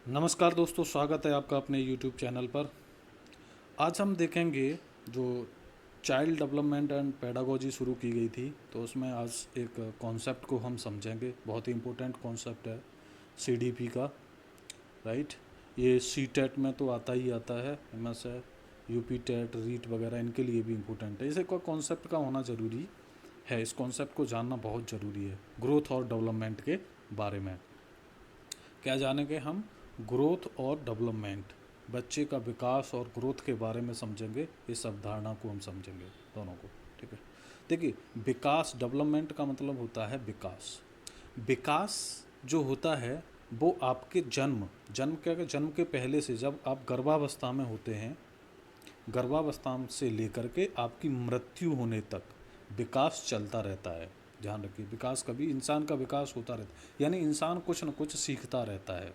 नमस्कार दोस्तों, स्वागत है आपका अपने YouTube चैनल पर। आज हम देखेंगे जो चाइल्ड डेवलपमेंट एंड पेडागोजी शुरू की गई थी, तो उसमें आज एक कॉन्सेप्ट को हम समझेंगे। बहुत ही इम्पोर्टेंट कॉन्सेप्ट है CDP का, राइट। ये CTET में तो आता ही आता है, MS है, UP टेट, रीट वगैरह इनके लिए भी इम्पोर्टेंट है। इसे का कॉन्सेप्ट का होना ज़रूरी है, इस कॉन्सेप्ट को जानना बहुत ज़रूरी है। ग्रोथ और डेवलपमेंट के बारे में क्या जानेंगे हम? ग्रोथ और डेवलपमेंट, बच्चे का विकास और ग्रोथ के बारे में समझेंगे। इस अवधारणा को हम समझेंगे दोनों को, ठीक है। देखिए, विकास, डेवलपमेंट का मतलब होता है विकास। विकास जो होता है वो आपके जन्म जन्म क्या है, जन्म के पहले से, जब आप गर्भावस्था में होते हैं, गर्भावस्था से लेकर के आपकी मृत्यु होने तक विकास चलता रहता है। ध्यान रखिए, विकास कभी, इंसान का विकास होता रहता है, यानी इंसान कुछ न कुछ सीखता रहता है,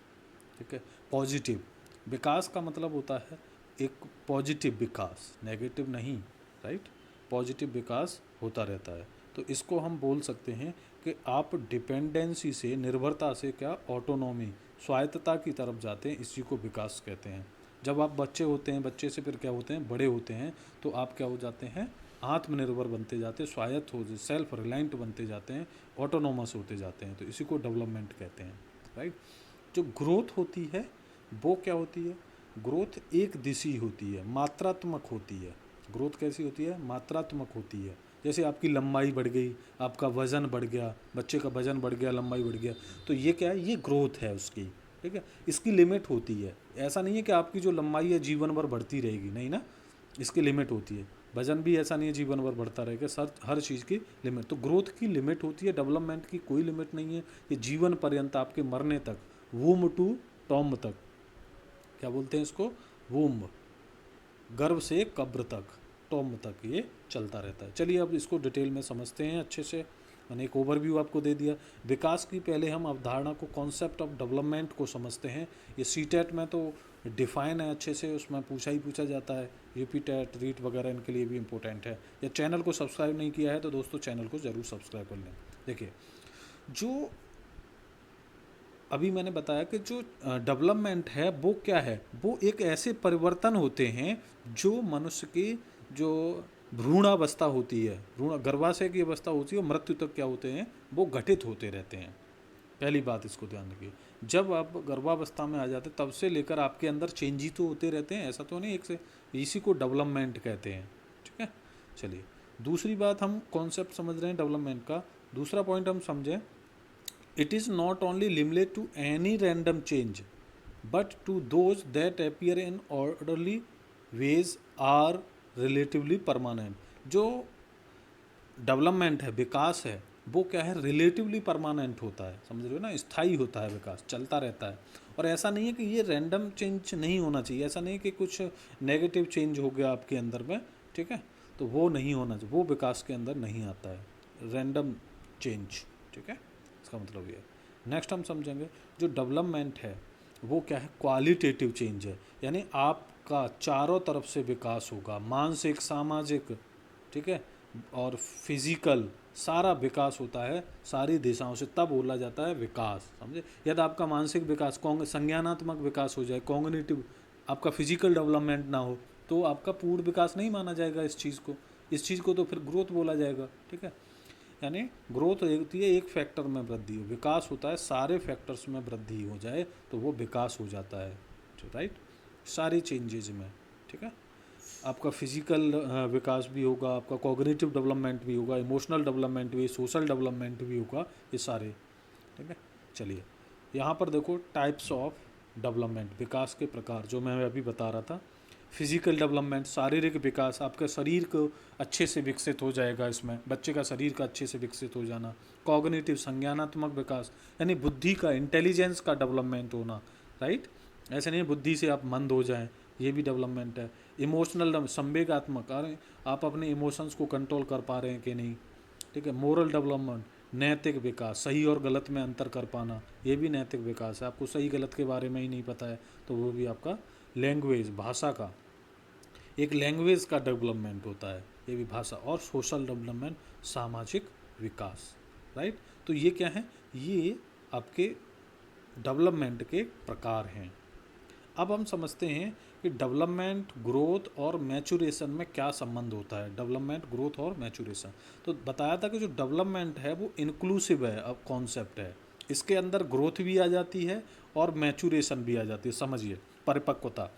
ठीक है। पॉजिटिव विकास का मतलब होता है एक पॉजिटिव विकास, नेगेटिव नहीं, राइट। पॉजिटिव विकास होता रहता है। तो इसको हम बोल सकते हैं कि आप डिपेंडेंसी से, निर्भरता से क्या, ऑटोनॉमी, स्वायत्तता की तरफ जाते हैं। इसी को विकास कहते हैं। जब आप बच्चे होते हैं, बच्चे से फिर क्या होते हैं, बड़े होते हैं, तो आप क्या हो जाते हैं, आत्मनिर्भर बनते जाते हैं, स्वायत्त हो, सेल्फ रिलायंट बनते जाते हैं, ऑटोनोमस होते जाते हैं। तो इसी को डेवलपमेंट कहते हैं, राइट। जो ग्रोथ होती है वो क्या होती है? ग्रोथ एक दिशी होती है, मात्रात्मक होती है। ग्रोथ कैसी होती है? मात्रात्मक होती है। जैसे आपकी लंबाई बढ़ गई, आपका वज़न बढ़ गया, बच्चे का वज़न बढ़ गया, लंबाई बढ़ गया, तो ये क्या है? ये ग्रोथ है उसकी, ठीक है। इसकी लिमिट होती है। ऐसा नहीं है कि आपकी जो लंबाई है जीवन भर बढ़ती रहेगी, नहीं ना, इसकी लिमिट होती है। वजन भी ऐसा नहीं है जीवन भर बढ़ता रहेगा, सर, हर चीज़ की लिमिट। तो ग्रोथ की लिमिट होती है, डेवलपमेंट की कोई लिमिट नहीं है। ये जीवन पर्यंत, आपके मरने तक, वूम टू टॉम्ब तक, क्या बोलते हैं इसको, वूम, गर्भ से कब्र तक, टॉम्ब तक ये चलता रहता है। चलिए अब इसको डिटेल में समझते हैं अच्छे से। मैंने एक ओवरव्यू आपको दे दिया। विकास की पहले हम अवधारणा को, कॉन्सेप्ट ऑफ डेवलपमेंट को समझते हैं। ये CTET में तो डिफाइन है अच्छे से, उसमें पूछा ही पूछा जाता है। UP टेट, रीट वगैरह इनके लिए भी इम्पोर्टेंट है। या चैनल को सब्सक्राइब नहीं किया है तो दोस्तों चैनल को ज़रूर सब्सक्राइब कर लें। देखिए, जो अभी मैंने बताया कि जो डेवलपमेंट है वो क्या है, वो एक ऐसे परिवर्तन होते हैं जो मनुष्य की जो भ्रूणावस्था होती है, भ्रूण गर्भाशय की अवस्था होती है, मृत्यु तक क्या होते हैं, वो घटित होते रहते हैं। पहली बात इसको ध्यान रखिए। जब आप गर्भावस्था में आ जाते तब से लेकर आपके अंदर चेंज ही तो होते रहते हैं, ऐसा तो नहीं एक से। इसी को डेवलपमेंट कहते हैं, ठीक है। चलिए, दूसरी बात हम कॉन्सेप्ट समझ रहे हैं डेवलपमेंट का। दूसरा पॉइंट हम समझें, it is not only limited to any random change but to those that appear in orderly ways are relatively permanent। जो डेवलपमेंट है, विकास है, वो क्या है, रिलेटिवली परमानेंट होता है, समझ रहे हो ना, स्थायी होता है, विकास चलता रहता है। और ऐसा नहीं है कि ये रैंडम चेंज नहीं होना चाहिए, ऐसा नहीं कि कुछ नेगेटिव चेंज हो गया आपके अंदर में, ठीक है, तो वो नहीं होना चाहिए, वो विकास के अंदर नहीं आता है, रैंडम चेंज, ठीक है। इसका मतलब ये है। नेक्स्ट हम समझेंगे, जो डेवलपमेंट है वो क्या है, क्वालिटेटिव चेंज है, यानी आपका चारों तरफ से विकास होगा, मानसिक, सामाजिक, ठीक है, और फिजिकल, सारा विकास होता है सारी दिशाओं से, तब बोला जाता है विकास, समझे। यदि आपका मानसिक विकास, संज्ञानात्मक विकास हो जाए, कॉग्निटिव, आपका फिजिकल डेवलपमेंट ना हो, तो आपका पूर्ण विकास नहीं माना जाएगा इस चीज़ को। इस चीज़ को तो फिर ग्रोथ बोला जाएगा, ठीक है। यानी ग्रोथ होती है एक फैक्टर में वृद्धि, विकास होता है सारे फैक्टर्स में वृद्धि हो जाए तो वो विकास हो जाता है, राइट, सारी चेंजेज में, ठीक है। आपका फिजिकल विकास भी होगा, आपका कॉग्निटिव डेवलपमेंट भी होगा, इमोशनल डेवलपमेंट भी, सोशल डेवलपमेंट भी होगा, ये सारे, ठीक है। चलिए, यहाँ पर देखो टाइप्स ऑफ डेवलपमेंट, विकास के प्रकार जो मैं अभी बता रहा था। फिजिकल डेवलपमेंट, शारीरिक विकास, आपका शरीर को अच्छे से विकसित हो जाएगा, इसमें बच्चे का शरीर का अच्छे से विकसित हो जाना। कॉग्निटिव, संज्ञानात्मक विकास, यानी बुद्धि का, इंटेलिजेंस का डेवलपमेंट होना, राइट। ऐसे नहीं बुद्धि से आप मंद हो जाएं, ये भी डेवलपमेंट है। इमोशनल, संवेगात्मक, अरे आप अपने इमोशंस को कंट्रोल कर पा रहे हैं कि नहीं, ठीक है। मोरल डेवलपमेंट, नैतिक विकास, सही और गलत में अंतर कर पाना, ये भी नैतिक विकास है। आपको सही गलत के बारे में ही नहीं पता है तो वो भी आपका। लैंग्वेज, भाषा का, एक लैंग्वेज का डेवलपमेंट होता है, ये भी भाषा। और सोशल डेवलपमेंट, सामाजिक विकास, राइट। तो ये क्या है, ये आपके डेवलपमेंट के प्रकार हैं, अब हम समझते हैं कि डेवलपमेंट, ग्रोथ और मैचुरेशन में क्या संबंध होता है। डेवलपमेंट, ग्रोथ और मैचुरेशन, तो बताया था कि जो डेवलपमेंट है वो इंक्लूसिव है, अब कॉन्सेप्ट है, इसके अंदर ग्रोथ भी आ जाती है और मैचुरेशन भी आ जाती है। समझिए, परिपक्वता,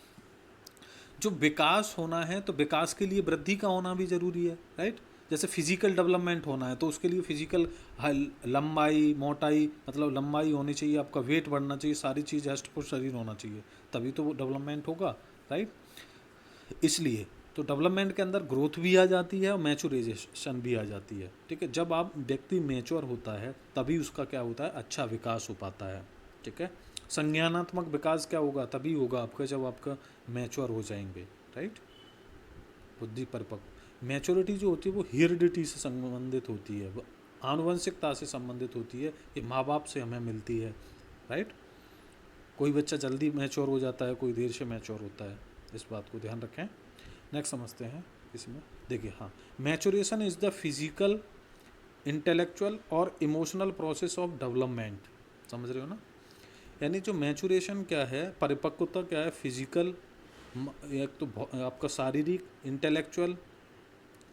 जो विकास होना है तो विकास के लिए वृद्धि का होना भी जरूरी है, राइट। जैसे फिजिकल डेवलपमेंट होना है तो उसके लिए फिजिकल लंबाई, मोटाई, मतलब लंबाई होनी चाहिए, आपका वेट बढ़ना चाहिए, सारी चीज़ हष्ट पुष्ट शरीर होना चाहिए, तभी तो वो डेवलपमेंट होगा, राइट। इसलिए तो डेवलपमेंट के अंदर ग्रोथ भी आ जाती है और मैचुराइजेशन भी आ जाती है, ठीक है। जब आप व्यक्ति मैच्योर होता है तभी उसका क्या होता है, अच्छा विकास हो पाता है, ठीक है। संज्ञानात्मक विकास क्या होगा, तभी होगा आपका जब आपका मैच्योर हो जाएंगे, राइट। बुद्धि परिपक्व, मैच्योरिटी जो होती है वो हेरिडिटी से संबंधित होती है, वो आनुवंशिकता से संबंधित होती है, ये माँ बाप से हमें मिलती है, राइट। कोई बच्चा जल्दी मैच्योर हो जाता है, कोई देर से मैच्योर होता है, इस बात को ध्यान रखें। नेक्स्ट समझते हैं इसमें, देखिए, हाँ, maturation is the physical, intellectual और इमोशनल प्रोसेस ऑफ डेवलपमेंट। समझ रहे हो ना, यानी जो मैच्योरेशन क्या है, परिपक्वता क्या है, फिजिकल, एक तो आपका शारीरिक, इंटेलेक्चुअल,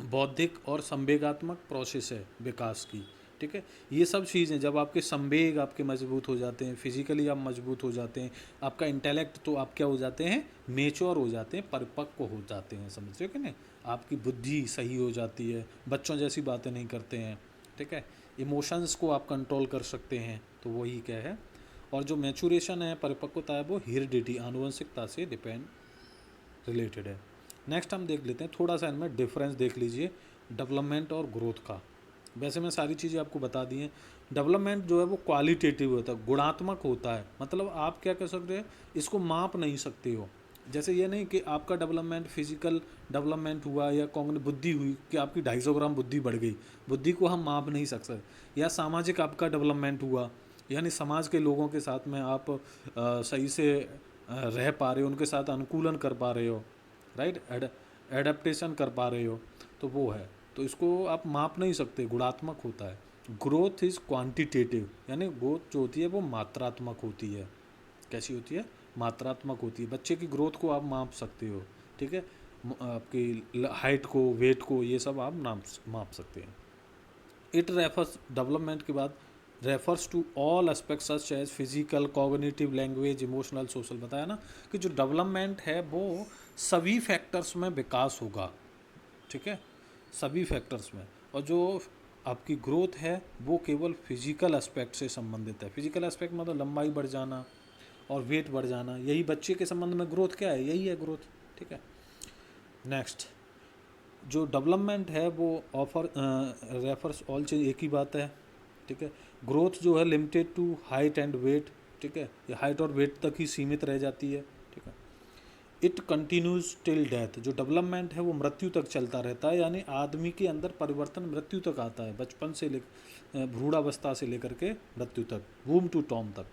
बौद्धिक और संवेगात्मक प्रोसेस है विकास की, ठीक है। ये सब चीज़ें जब आपके संवेग आपके मजबूत हो जाते हैं, फिजिकली आप मजबूत हो जाते हैं, आपका इंटेलेक्ट, तो आप क्या हो जाते हैं, मेच्योर हो जाते हैं, परिपक्व हो जाते हैं, समझ रहे हो कि नहीं। आपकी बुद्धि सही हो जाती है, बच्चों जैसी बातें नहीं करते हैं, ठीक है। इमोशंस को आप कंट्रोल कर सकते हैं, तो वही क्या है। और जो मैचुरेशन है, परिपक्वता है, वो हेरिडिटी, आनुवंशिकता से डिपेंड, रिलेटेड है। नेक्स्ट हम देख लेते हैं थोड़ा सा इनमें डिफरेंस देख लीजिए डेवलपमेंट और ग्रोथ का। वैसे मैं सारी चीज़ें आपको बता दी हैं। डेवलपमेंट जो है वो क्वालिटेटिव होता है, गुणात्मक होता है, मतलब आप क्या कह सकते हैं, इसको माप नहीं सकते हो। जैसे ये नहीं कि आपका डेवलपमेंट, फिजिकल डेवलपमेंट हुआ या कॉग्निटिव बुद्धि हुई कि आपकी 250 ग्राम बुद्धि बढ़ गई, बुद्धि को हम माप नहीं सकते। या सामाजिक आपका डेवलपमेंट हुआ, यानी समाज के लोगों के साथ में आप सही से रह पा रहे हो, उनके साथ अनुकूलन कर पा रहे हो, राइट, एडेप्टेशन कर पा रहे हो, तो वो है। तो इसको आप माप नहीं सकते, गुणात्मक होता है। ग्रोथ इज़ क्वांटिटेटिव, यानी ग्रोथ जो होती है वो मात्रात्मक होती है। कैसी होती है, मात्रात्मक होती है। बच्चे की ग्रोथ को आप माप सकते हो, ठीक है, आपकी हाइट को, वेट को, ये सब आप माप सकते हैं। इट रेफर्स, डेवलपमेंट के बाद, refers to all aspects such as physical, cognitive, language, emotional, social. बताया ना कि जो डेवलपमेंट है वो सभी फैक्टर्स में विकास होगा, ठीक है, सभी फैक्टर्स में। और जो आपकी ग्रोथ है वो केवल फिजिकल एस्पेक्ट से संबंधित है। फिजिकल एस्पेक्ट मतलब लंबाई बढ़ जाना और वेट बढ़ जाना, यही बच्चे के संबंध में ग्रोथ क्या है, यही है ग्रोथ, ठीक है। नेक्स्ट, जो डेवलपमेंट है वो ऑफर रेफर्स ऑल चेंज, एक ही बात है, ठीक है। ग्रोथ जो है limited to height and weight, ठीक है, ये हाइट और वेट तक ही सीमित रह जाती है, ठीक है। इट कंटिन्यूज टिल डेथ, जो डेवलपमेंट है वो मृत्यु तक चलता रहता है, यानी आदमी के अंदर परिवर्तन मृत्यु तक आता है, बचपन से लेकर भ्रूणावस्था से लेकर के मृत्यु तक, वूम टू टॉम तक,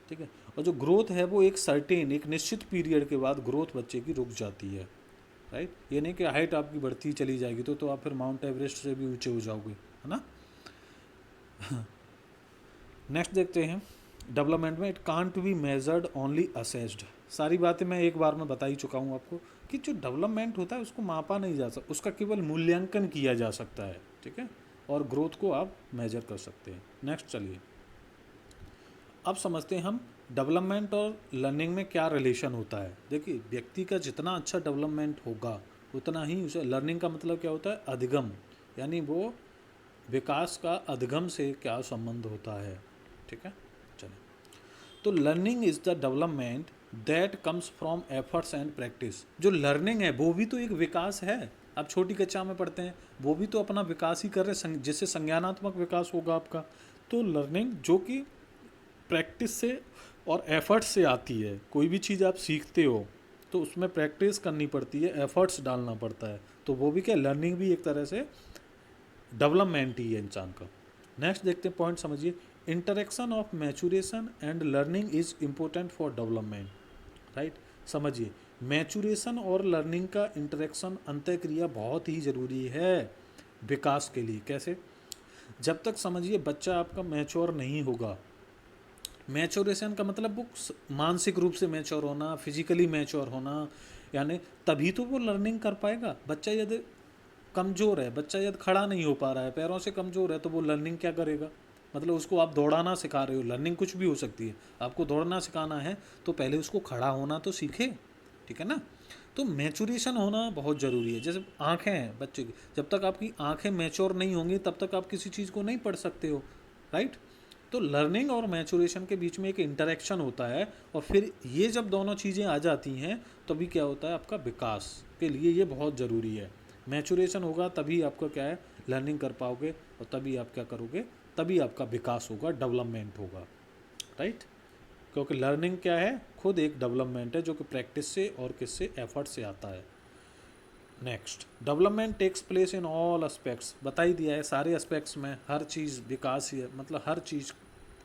ठीक है। और जो ग्रोथ है वो एक सर्टेन, एक निश्चित पीरियड के बाद ग्रोथ बच्चे की रुक जाती है, राइट। ये नहीं कि हाइट आपकी बढ़ती चली जाएगी तो आप फिर माउंट एवरेस्ट से भी ऊंचे हो जाओगे, है ना। नेक्स्ट देखते हैं डेवलपमेंट में, it can't be measured only assessed. सारी बातें मैं एक बार में बता ही चुका हूँ आपको कि जो डेवलपमेंट होता है उसको मापा नहीं जा सकता, उसका केवल मूल्यांकन किया जा सकता है, ठीक है, और ग्रोथ को आप मेजर कर सकते हैं। नेक्स्ट चलिए, अब समझते हैं हम डेवलपमेंट और लर्निंग में क्या रिलेशन होता है। देखिए, व्यक्ति का जितना अच्छा डेवलपमेंट होगा उतना ही उसे, लर्निंग का मतलब क्या होता है, अधिगम, यानी वो विकास का अधिगम से क्या संबंध होता है, ठीक है। चलिए, तो learning is the development that comes from efforts and practice. जो लर्निंग है वो भी तो एक विकास है। आप छोटी कक्षा में पढ़ते हैं, वो भी तो अपना विकास ही कर रहे, जिससे संज्ञानात्मक विकास होगा आपका। तो लर्निंग जो कि प्रैक्टिस से और एफर्ट्स से आती है, कोई भी चीज़ आप सीखते हो तो उसमें प्रैक्टिस करनी पड़ती है, एफर्ट्स डालना पड़ता है, तो वो भी क्या, लर्निंग भी एक तरह से डेवलपमेंट ही है इंसान का। नेक्स्ट देखते हैं पॉइंट, समझिए, interaction of maturation and learning is important for development, right. समझिए, मैचुरेशन और लर्निंग का इंटरेक्शन, अंतःक्रिया बहुत ही ज़रूरी है विकास के लिए। कैसे, जब तक समझिए बच्चा आपका मैच्योर नहीं होगा मैच्योरेशन का मतलब वो मानसिक रूप से मैच्योर होना, फिजिकली मैच्योर होना, यानी तभी तो वो लर्निंग कर पाएगा। बच्चा यदि कमज़ोर है, बच्चा यदि खड़ा नहीं हो पा रहा है, पैरों से कमज़ोर है, तो वो लर्निंग क्या करेगा? मतलब उसको आप दौड़ाना सिखा रहे हो, लर्निंग कुछ भी हो सकती है। आपको दौड़ना सिखाना है तो पहले उसको खड़ा होना तो सीखे, ठीक है ना। तो मैचुरेशन होना बहुत ज़रूरी है। जैसे आँखें हैं बच्चे की, जब तक आपकी आँखें मैच्योर नहीं होंगी तब तक आप किसी चीज़ को नहीं पढ़ सकते हो, राइट। तो लर्निंग और मैचुरेशन के बीच में एक इंटरेक्शन होता है, और फिर ये जब दोनों चीज़ें आ जाती हैं तभी क्या होता है, आपका विकास के लिए ये बहुत ज़रूरी है। मैचुरेशन होगा तभी आपका क्या है, लर्निंग कर पाओगे, और तभी आप क्या करोगे, तभी आपका विकास होगा, डेवलपमेंट होगा, राइट। क्योंकि लर्निंग क्या है, खुद एक डेवलपमेंट है जो कि प्रैक्टिस से और किससे, एफर्ट से आता है। Next, development takes place in all aspects, बता ही दिया है, सारे एस्पेक्ट्स में हर चीज़ विकास ही है, मतलब हर चीज़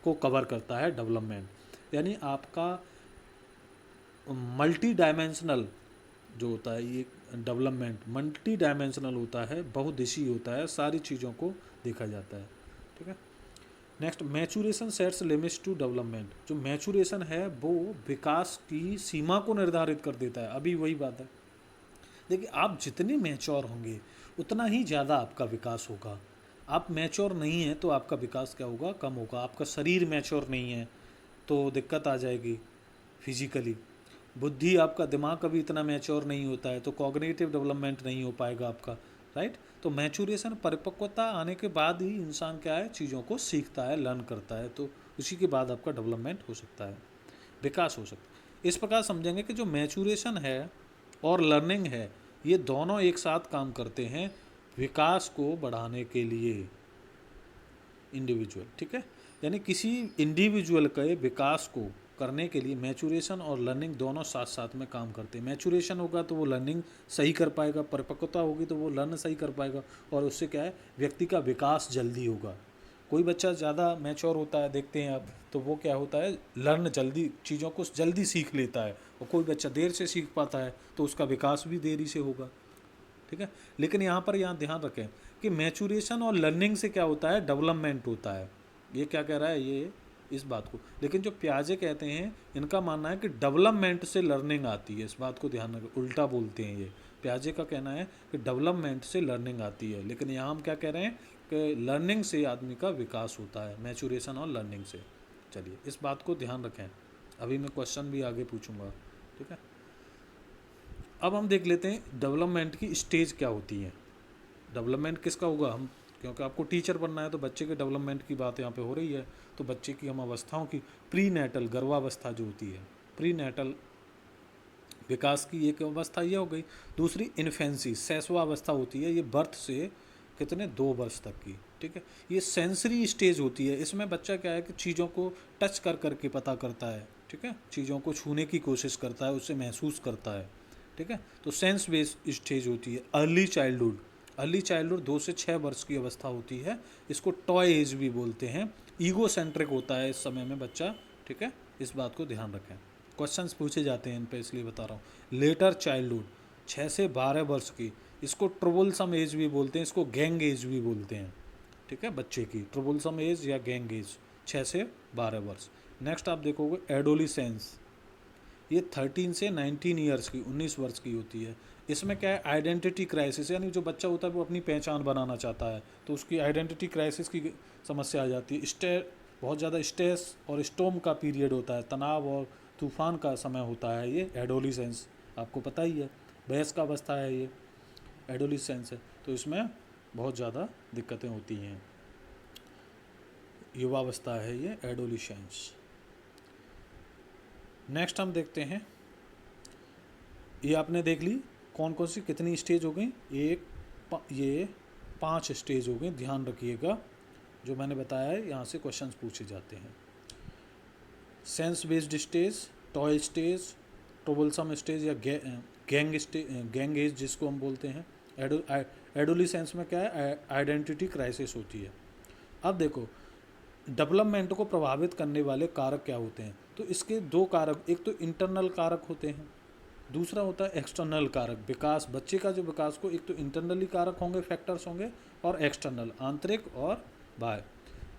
को कवर करता है डेवलपमेंट। यानी आपका मल्टी डायमेंशनल जो होता है ये डेवलपमेंट, मल्टी डायमेंशनल होता है, बहुदिशी होता है, सारी चीज़ों को देखा जाता है, ठीक है। Next, maturation sets limits to development, जो मैचुरेशन है वो विकास की सीमा को निर्धारित कर देता है। अभी वही बात है, देखिए आप जितने मैच्योर होंगे उतना ही ज़्यादा आपका विकास होगा। आप मैच्योर नहीं हैं तो आपका विकास क्या होगा, कम होगा। आपका शरीर मैच्योर नहीं है तो दिक्कत आ जाएगी फिजिकली। बुद्धि, आपका दिमाग कभी इतना मैच्योर नहीं होता है तो कॉग्निटिव डेवलपमेंट नहीं हो पाएगा आपका, राइट। तो मैचुरेशन, परिपक्वता आने के बाद ही इंसान क्या है, चीज़ों को सीखता है, लर्न करता है, तो उसी के बाद आपका डेवलपमेंट हो सकता है, विकास हो सकता है। इस प्रकार समझेंगे कि जो मैचुरेशन है और लर्निंग है, ये दोनों एक साथ काम करते हैं विकास को बढ़ाने के लिए, इंडिविजुअल, ठीक है। यानी किसी इंडिविजुअल के विकास को करने के लिए मैचुरेशन और लर्निंग दोनों साथ साथ में काम करते हैं। मैचुरेशन होगा तो वो लर्निंग सही कर पाएगा, परिपक्वता होगी तो वो लर्न सही कर पाएगा, और उससे क्या है, व्यक्ति का विकास जल्दी होगा। कोई बच्चा ज़्यादा मैच्योर होता है, देखते हैं आप, तो वो क्या होता है, लर्न जल्दी, चीज़ों को जल्दी सीख लेता है, और कोई बच्चा देर से सीख पाता है तो उसका विकास भी देरी से होगा, ठीक है। लेकिन यहाँ ध्यान रखें कि मैचुरेशन और लर्निंग से क्या होता है, डेवलपमेंट होता है। ये क्या कह रहा है, ये इस बात को, लेकिन जो प्याजे कहते हैं इनका मानना है कि डेवलपमेंट से लर्निंग आती है। इस बात को ध्यान रखें, उल्टा बोलते हैं ये। प्याजे का कहना है कि डेवलपमेंट से लर्निंग आती है, लेकिन यहाँ हम क्या कह रहे हैं कि लर्निंग से आदमी का विकास होता है, मैचुरेशन और लर्निंग से। चलिए इस बात को ध्यान रखें, अभी मैं क्वेश्चन भी आगे पूछूंगा, ठीक है। अब हम देख लेते हैं डेवलपमेंट की स्टेज क्या होती है। डेवलपमेंट किसका होगा, हम क्योंकि आपको टीचर बनना है तो बच्चे के डेवलपमेंट की बात यहाँ पे हो रही है, तो बच्चे की हम अवस्थाओं की, प्री नेटल गर्भावस्था जो होती है, प्री नेटल विकास की एक अवस्था ये हो गई। दूसरी इन्फेंसी, शैशवावस्था होती है, ये बर्थ से कितने 2 वर्ष तक की, ठीक है। ये सेंसरी स्टेज होती है, इसमें बच्चा क्या है कि चीज़ों को टच कर करके पता करता है, ठीक है, चीज़ों को छूने की कोशिश करता है, उससे महसूस करता है, ठीक है। तो सेंस बेस्ड स्टेज होती है। अर्ली चाइल्डहुड, अर्ली चाइल्डहुड 2 से 6 वर्ष की अवस्था होती है, इसको टॉय एज भी बोलते हैं। ईगो सेंट्रिक होता है इस समय में बच्चा, ठीक है, इस बात को ध्यान रखें। क्वेश्चंस पूछे जाते हैं इन पे, इसलिए बता रहा हूँ। लेटर चाइल्डहुड 6 से 12 वर्ष की, इसको ट्रबुलसम एज भी बोलते हैं, इसको गैंग एज भी बोलते हैं, ठीक है, बच्चे की ट्रबुलसम एज या गैंग एज 6 से 12 वर्ष। नेक्स्ट आप देखोगे एडोलिसेंस, ये 13 से 19 ईयर्स की, 19 वर्ष की होती है। इसमें क्या है, आइडेंटिटी क्राइसिस, यानी जो बच्चा होता है वो अपनी पहचान बनाना चाहता है, तो उसकी आइडेंटिटी क्राइसिस की समस्या आ जाती है। बहुत ज़्यादा स्ट्रेस और स्टॉर्म का पीरियड होता है, तनाव और तूफान का समय होता है ये एडोलिसेंस, आपको पता ही है, बहस का अवस्था है ये एडोलिसेंस है, तो इसमें बहुत ज़्यादा दिक्कतें होती हैं। युवावस्था है ये एडोलिसेंस। नेक्स्ट हम देखते हैं, ये आपने देख ली कौन कौन सी कितनी स्टेज हो गई, ये 5 स्टेज हो गई, ध्यान रखिएगा। जो मैंने बताया है यहाँ से क्वेश्चंस पूछे जाते हैं। Sense based stage, toy stage, troublesome stage या गैंग एज जिसको हम बोलते हैं। एडोलिसेंस में क्या है, आइडेंटिटी क्राइसिस होती है। अब देखो डेवलपमेंट को प्रभावित करने वाले कारक क्या होते हैं, तो इसके 2 कारक, एक तो इंटरनल कारक होते हैं, दूसरा होता है एक्सटर्नल कारक। विकास, बच्चे का जो विकास को, एक तो इंटरनली कारक होंगे, फैक्टर्स होंगे, और एक्सटर्नल, आंतरिक और बाह्य।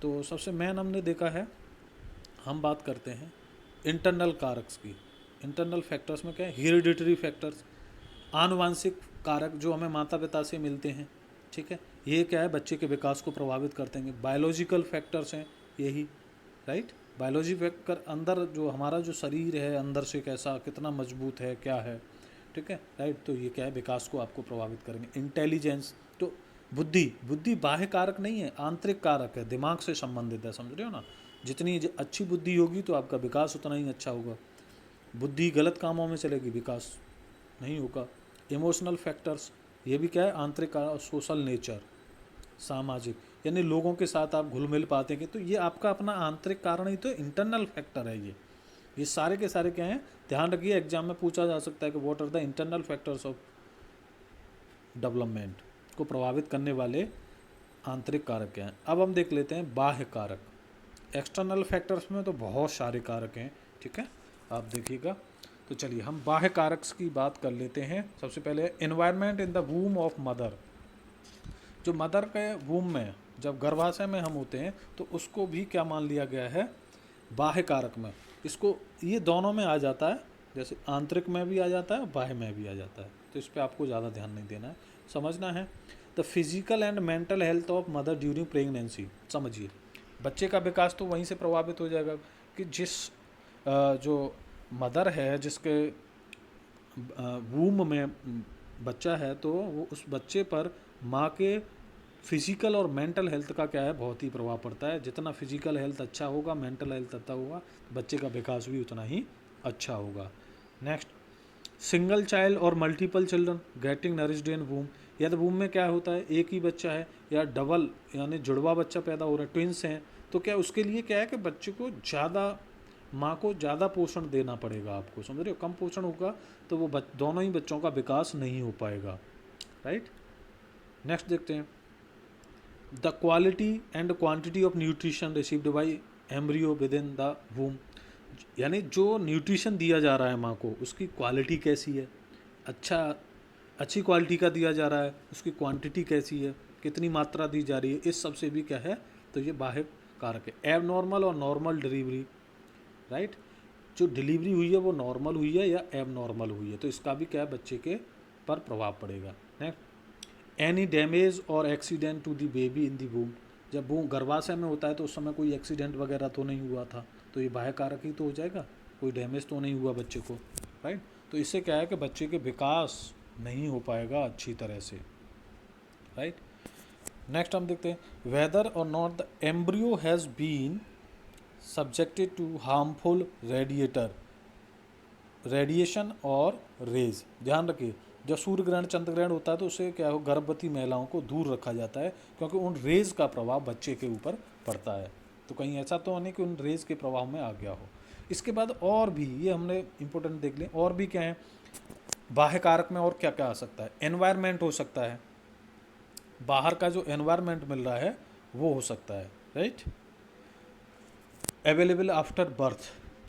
तो सबसे मेन हमने देखा है, हम बात करते हैं इंटरनल कारक्स की। इंटरनल फैक्टर्स में क्या है, हेरिडिटरी फैक्टर्स, आनुवांशिक कारक जो हमें माता पिता से मिलते हैं, ठीक है, ये क्या है बच्चे के विकास को प्रभावित करते हैं। बायोलॉजिकल फैक्टर्स हैं यही, राइट। बायोलॉजी फैक्टर अंदर जो हमारा जो शरीर है अंदर से कैसा कितना मजबूत है क्या है, ठीक है, राइट। तो ये क्या है विकास को आपको प्रभावित करेंगे। इंटेलिजेंस, तो बुद्धि, बुद्धि बाह्य कारक नहीं है, आंतरिक कारक है, दिमाग से संबंधित है, समझ रहे हो ना। जितनी अच्छी बुद्धि होगी तो आपका विकास उतना ही अच्छा होगा। बुद्धि गलत कामों में चलेगी, विकास नहीं होगा। इमोशनल फैक्टर्स, ये भी क्या है आंतरिक कारक। सोशल नेचर, सामाजिक, यानी लोगों के साथ आप घुल मिल पाते हैं, तो ये आपका अपना आंतरिक कारण ही तो इंटरनल फैक्टर है। ये सारे के सारे क्या हैं, ध्यान रखिए एग्जाम में पूछा जा सकता है कि what are the internal factors of development, को प्रभावित करने वाले आंतरिक कारक क्या हैं। अब हम देख लेते हैं बाह्य कारक। एक्सटर्नल फैक्टर्स में तो बहुत सारे कारक हैं, ठीक है, आप देखिएगा। तो चलिए हम बाह्य कारक की बात कर लेते हैं। सबसे पहले environment in the वूम of mother. जो मदर के वूम में, जब गर्भाशय में हम होते हैं, तो उसको भी क्या मान लिया गया है, बाह्य कारक में। इसको ये दोनों में आ जाता है, जैसे आंतरिक में भी आ जाता है, बाह्य में भी आ जाता है। तो इस पर आपको ज़्यादा ध्यान नहीं देना है, समझना है। The physical and mental health of mother during pregnancy. समझिए बच्चे का विकास तो वहीं से प्रभावित हो जाएगा कि जिस जो मदर है, जिसके वूम में बच्चा है, तो वो उस बच्चे पर माँ के फिजिकल और मेंटल हेल्थ का क्या है बहुत ही प्रभाव पड़ता है। जितना फिजिकल हेल्थ अच्छा होगा, मेंटल हेल्थ अच्छा होगा, बच्चे का विकास भी उतना ही अच्छा होगा। नेक्स्ट, सिंगल चाइल्ड और मल्टीपल चिल्ड्रन गेटिंग नरिश्ड इन वूम। या तो वूम में क्या होता है एक ही बच्चा है या डबल यानी जुड़वा बच्चा पैदा हो रहा है, ट्विंस हैं, तो क्या उसके लिए क्या है कि बच्चे को ज़्यादा, माँ को ज़्यादा पोषण देना पड़ेगा आपको, समझ रहे हो। कम पोषण होगा तो वो दोनों ही बच्चों का विकास नहीं हो पाएगा, राइट। नेक्स्ट देखते हैं, the quality and quantity of nutrition received by embryo with in the वूम। यानी जो न्यूट्रिशन दिया जा रहा है माँ को, उसकी क्वालिटी कैसी है, अच्छी क्वालिटी का दिया जा रहा है, उसकी क्वांटिटी कैसी है, कितनी मात्रा दी जा रही है, इस सब से भी क्या है, तो ये बाह्य कारक है। एबनॉर्मल और नॉर्मल डिलीवरी, राइट, जो डिलीवरी हुई है वो नॉर्मल हुई है या एबनॉर्मल हुई है, तो इसका भी क्या है बच्चे के पर प्रभाव पड़ेगा। नेक्स्ट, एनी डैमेज और accident to the baby in the womb. जब वो गर्भाशय में होता है तो उस समय कोई एक्सीडेंट वगैरह तो नहीं हुआ था, तो ये बाह्य कारक ही तो हो जाएगा, कोई डैमेज तो नहीं हुआ बच्चे को, राइट। तो इससे क्या है कि बच्चे के विकास नहीं हो पाएगा अच्छी तरह से, राइट। नेक्स्ट हम देखते हैं, वेदर और not the embryo has been subjected to harmful radiation और रेज। ध्यान रखिए जब सूर्य ग्रहण चंद्र ग्रहण होता है तो उससे क्या हो, गर्भवती महिलाओं को दूर रखा जाता है, क्योंकि उन रेज का प्रभाव बच्चे के ऊपर पड़ता है। तो कहीं ऐसा तो नहीं कि उन रेज के प्रभाव में आ गया हो। इसके बाद और भी, ये हमने इंपॉर्टेंट देख लिया, और भी क्या है बाह्य कारक में, और क्या क्या आ सकता है। एनवायरनमेंट हो सकता है, बाहर का जो एनवायरनमेंट मिल रहा है वो हो सकता है, राइट। अवेलेबल आफ्टर बर्थ,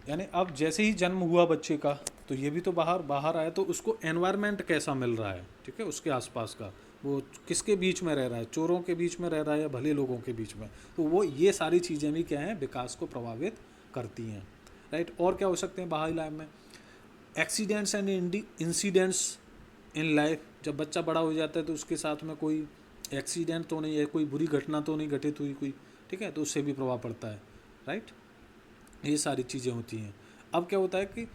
यानी अब जैसे ही जन्म हुआ बच्चे का, तो ये भी तो बाहर आया, तो उसको एनवायरनमेंट कैसा मिल रहा है, ठीक है, उसके आसपास का, वो किसके बीच में रह रहा है, चोरों के बीच में रह रहा है या भले लोगों के बीच में, तो वो ये सारी चीज़ें भी क्या हैं विकास को प्रभावित करती हैं, राइट। और क्या हो सकते हैं बाहरी लाइफ में, accidents and incidents in life. जब बच्चा बड़ा हो जाता है तो उसके साथ में कोई एक्सीडेंट तो नहीं है, कोई बुरी घटना तो नहीं घटित हुई कोई, ठीक है, तो उससे भी प्रभाव पड़ता है, राइट। ये सारी चीज़ें होती हैं। अब क्या होता है कि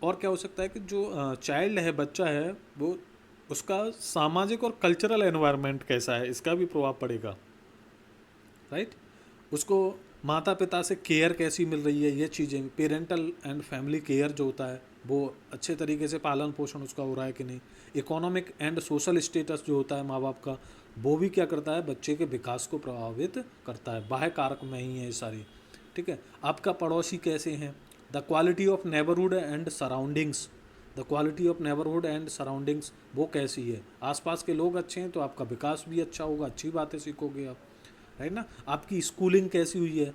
और क्या हो सकता है कि जो चाइल्ड है, बच्चा है, वो उसका सामाजिक और कल्चरल एनवायरनमेंट कैसा है, इसका भी प्रभाव पड़ेगा, राइट। उसको माता पिता से केयर कैसी मिल रही है, ये चीज़ें, पेरेंटल एंड फैमिली केयर जो होता है वो अच्छे तरीके से पालन पोषण उसका हो रहा है कि नहीं। इकोनॉमिक एंड सोशल स्टेटस जो होता है माँ बाप का, वो भी क्या करता है बच्चे के विकास को प्रभावित करता है, बाह्य कारक में ही है ये सारी, ठीक है। आपका पड़ोसी कैसे हैं, the quality of neighbourhood and surroundings, the quality of neighbourhood and surroundings वो कैसी है, आसपास के लोग अच्छे हैं तो आपका विकास भी अच्छा होगा, अच्छी बातें सीखोगे आप, राइट ना। आपकी स्कूलिंग कैसी हुई है,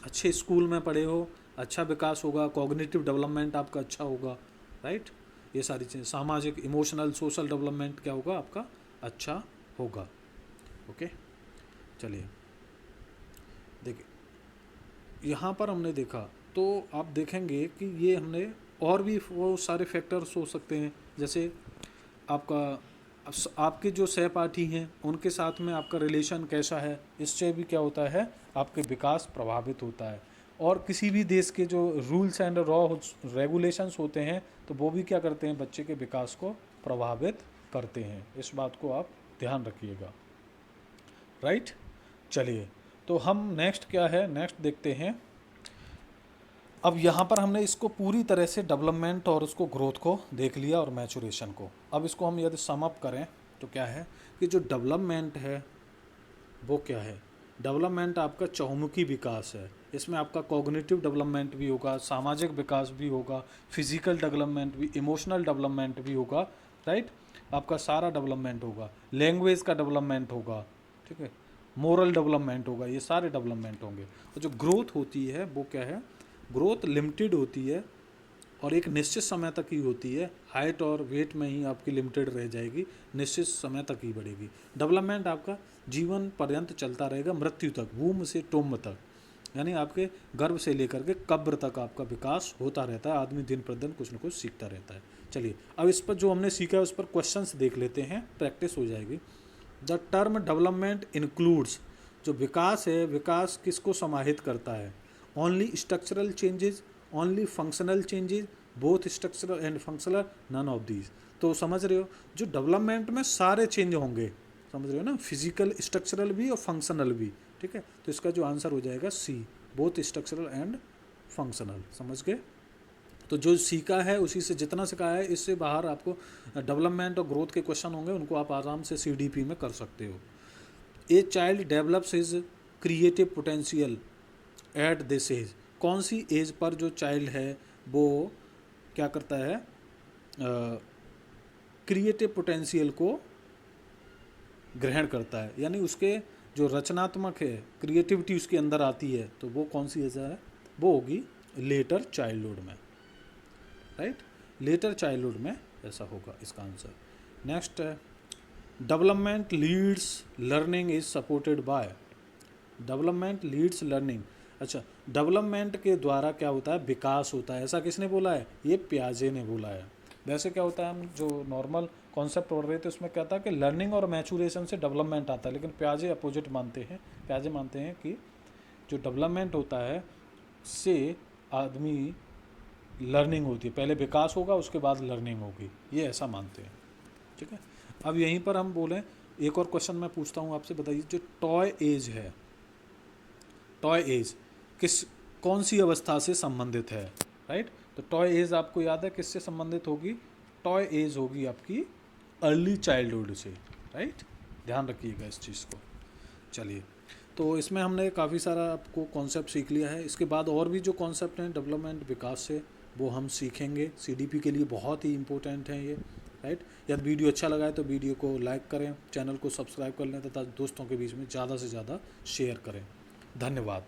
अच्छे स्कूल में पढ़े हो, अच्छा विकास होगा, कॉग्निटिव डेवलपमेंट आपका अच्छा होगा, राइट। ये सारी चीज़ें, सामाजिक इमोशनल सोशल डेवलपमेंट क्या होगा आपका अच्छा होगा, ओके। चलिए देखिए यहाँ पर हमने देखा तो आप देखेंगे कि ये हमने और भी वो सारे फैक्टर्स हो सकते हैं, जैसे आपका आपके जो सहपाठी हैं उनके साथ में आपका रिलेशन कैसा है, इससे भी क्या होता है, आपके विकास प्रभावित होता है। और किसी भी देश के जो रूल्स एंड रेगुलेशंस होते हैं तो वो भी क्या करते हैं, बच्चे के विकास को प्रभावित करते हैं। इस बात को आप ध्यान रखिएगा, राइट। चलिए, तो हम नेक्स्ट क्या है, नेक्स्ट देखते हैं। अब यहाँ पर हमने इसको पूरी तरह से डेवलपमेंट और उसको ग्रोथ को देख लिया और मैचुरेशन को। अब इसको हम यदि सम अप करें तो क्या है कि जो डेवलपमेंट है वो क्या है, डेवलपमेंट आपका चहुमुखी विकास है। इसमें आपका कॉग्निटिव डेवलपमेंट भी होगा, सामाजिक विकास भी होगा, फिजिकल डेवलपमेंट भी, इमोशनल डेवलपमेंट भी होगा, राइट। आपका सारा डेवलपमेंट होगा, लैंग्वेज का डेवलपमेंट होगा, ठीक है, मोरल डेवलपमेंट होगा, ये सारे डेवलपमेंट होंगे। और जो ग्रोथ होती है वो क्या है, ग्रोथ लिमिटेड होती है और एक निश्चित समय तक ही होती है। हाइट और वेट में ही आपकी लिमिटेड रह जाएगी, निश्चित समय तक ही बढ़ेगी। डेवलपमेंट आपका जीवन पर्यंत चलता रहेगा, मृत्यु तक, वूम से टोम्ब तक, यानी आपके गर्भ से लेकर के कब्र तक आपका विकास होता रहता है। आदमी दिन प्रतिदिन कुछ न कुछ सीखता रहता है। चलिए, अब इस पर जो हमने सीखा है उस पर क्वेश्चंस देख लेते हैं, प्रैक्टिस हो जाएगी। द टर्म डेवलपमेंट इंक्लूड्स, जो विकास है, विकास किसको समाहित करता है, only structural changes, only functional changes, both structural and functional, none of these. तो समझ रहे हो, जो डेवलपमेंट में सारे चेंज होंगे, समझ रहे हो ना, फिजिकल, स्ट्रक्चरल भी और फंक्शनल भी, ठीक है। तो इसका जो आंसर हो जाएगा सी, बोथ स्ट्रक्चरल एंड फंक्शनल। समझ गए। तो जो सीखा है उसी से जितना सिखाया है, इससे बाहर आपको डेवलपमेंट और ग्रोथ के क्वेश्चन होंगे, उनको आप आराम से CDP में कर सकते हो। A child develops his creative potential at this age, कौन सी एज पर जो चाइल्ड है वो क्या करता है, क्रिएटिव पोटेंशियल को ग्रहण करता है, यानी उसके जो रचनात्मक है, क्रिएटिविटी उसके अंदर आती है, तो वो कौन सी एज है, वो होगी लेटर चाइल्डहुड में, राइट। लेटर चाइल्डहुड में ऐसा होगा इसका आंसर। नेक्स्ट है, development leads learning is supported by, development leads learning. अच्छा, डेवलपमेंट के द्वारा क्या होता है, विकास होता है, ऐसा किसने बोला है, ये पियाजे ने बोला है। वैसे क्या होता है, हम जो नॉर्मल कॉन्सेप्ट पढ़ रहे थे उसमें क्या था कि लर्निंग और मैचुरेशन से डेवलपमेंट आता है, लेकिन पियाजे अपोजिट मानते हैं। पियाजे मानते हैं कि जो डेवलपमेंट होता है से आदमी लर्निंग होती है, पहले विकास होगा उसके बाद लर्निंग होगी, ये ऐसा मानते हैं, ठीक है। अब यहीं पर हम बोलें, एक और क्वेश्चन मैं पूछता हूँ आपसे, बताइए जो टॉय एज है, टॉय एज कौन सी अवस्था से संबंधित है, राइट। तो टॉय एज आपको याद है किससे संबंधित होगी, टॉय एज होगी आपकी अर्ली चाइल्डहुड से, राइट। ध्यान रखिएगा इस चीज़ को। चलिए, तो इसमें हमने काफ़ी सारा आपको कॉन्सेप्ट सीख लिया है। इसके बाद और भी जो कॉन्सेप्ट हैं डेवलपमेंट विकास से, वो हम सीखेंगे। CDP के लिए बहुत ही इम्पोर्टेंट है ये, राइट। यदि वीडियो अच्छा लगा है तो वीडियो को लाइक करें, चैनल को सब्सक्राइब कर लें तथा दोस्तों के बीच में ज़्यादा से ज़्यादा शेयर करें। धन्यवाद।